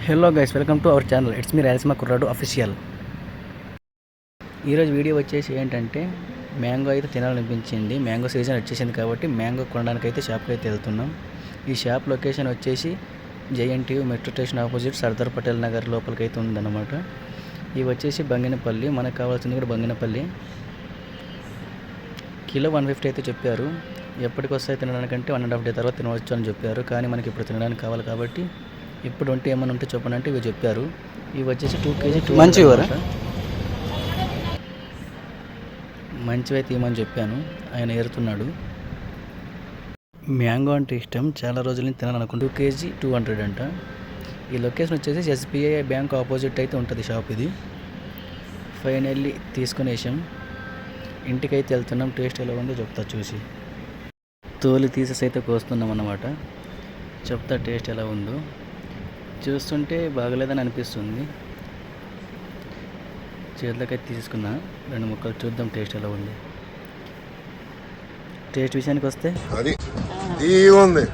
Hello guys, welcome to our channel. It's me Rayalaseema కుర్రాడు official. ఈరోజు video వచ్చేసి ఏంటంటే మ్యాంగో అయితే తినాలనిపించింది. మ్యాంగో సీజన్ వచ్చేసింది కాబట్టి మ్యాంగో కొనడానికి అయితే షాప్కి అయితే వెళ్తున్నాం. ఈ షాప్ లొకేషన్ వచ్చేసి JNTU metro station opposite Sardar Patel Nagar లోపలికి అయితే ఉందన్నమాట. ఇవి వచ్చేసి బంగినపల్లి, మనకు కావాల్సింది కూడా బంగినపల్లి. కిలో 150 అయితే చెప్పారు. ఎప్పటికి వస్తాయి తినడానికంటే 1.5 డే తర్వాత తినవచ్చు అని చెప్పారు. కానీ మనకి ఇప్పుడు తినడానికి కావాలి కాబట్టి ఇప్పుడు ఉంటే ఏమైనా ఉంటే చెప్పండి అంటే ఇవి చెప్పారు. ఇవి వచ్చేసి 2 kg మంచివరా, మంచివైతే ఇవ్వమని చెప్పాను. ఆయన ఏరుతున్నాడు. మ్యాంగో అంటే ఇష్టం, చాలా రోజుల నుంచి తినాలనుకుంటూ 2 kg 200 అంట. ఈ లొకేషన్ వచ్చేసి SBI బ్యాంక్ ఆపోజిట్ అయితే ఉంటుంది షాప్. ఇది ఫైనల్లీ తీసుకునేసాం. ఇంటికైతే వెళ్తున్నాం. టేస్ట్ ఎలా ఉందో చెప్తా చూసి. తోలు తీసేసి అయితే కోస్తున్నాం అన్నమాట. చెప్తా టేస్ట్ ఎలా ఉందో. చూస్తుంటే బాగలేదని అనిపిస్తుంది. చేతులకైతే తీసుకున్నా 2 ముక్కలు, చూద్దాం టేస్ట్ ఎలా ఉంది. టేస్ట్ విషయానికి వస్తే అది ఉంది,